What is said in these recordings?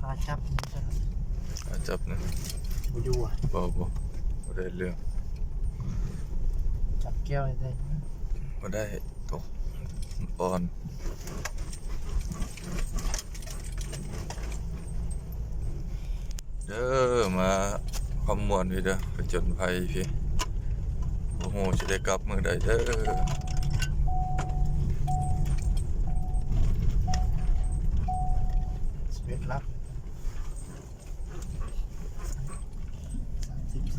าจับนี่จะจับนะบ่อยู่อ่ะบ่ได้เรื่องจับแก้วได้บ่ได้ตกปอนเด้อมาความม่วนพี่เด้อผจญภัยพี่โอ้โหจะได้กลับเมืองใดเด้อ11ลัก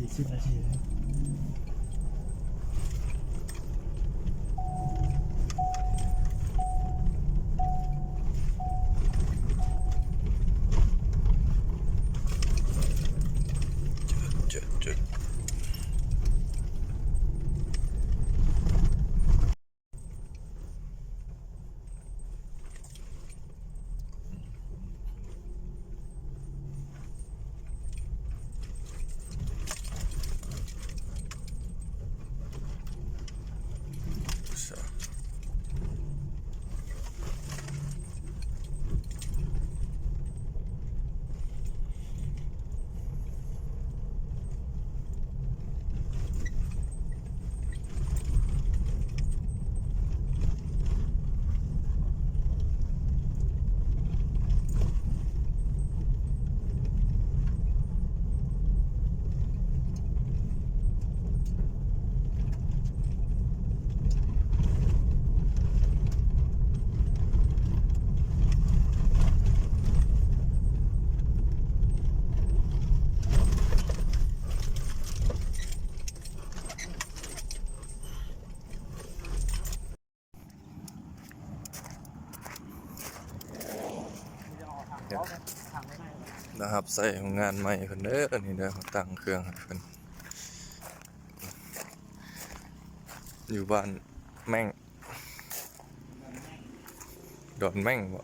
30-40นาทีจุดนะครับใส่ของงานใหม่เพิ่นเด้อนี่เด้อตั้งเครื่องให้เพิ่นอยู่บ้านแม่งดอนแม่งบ่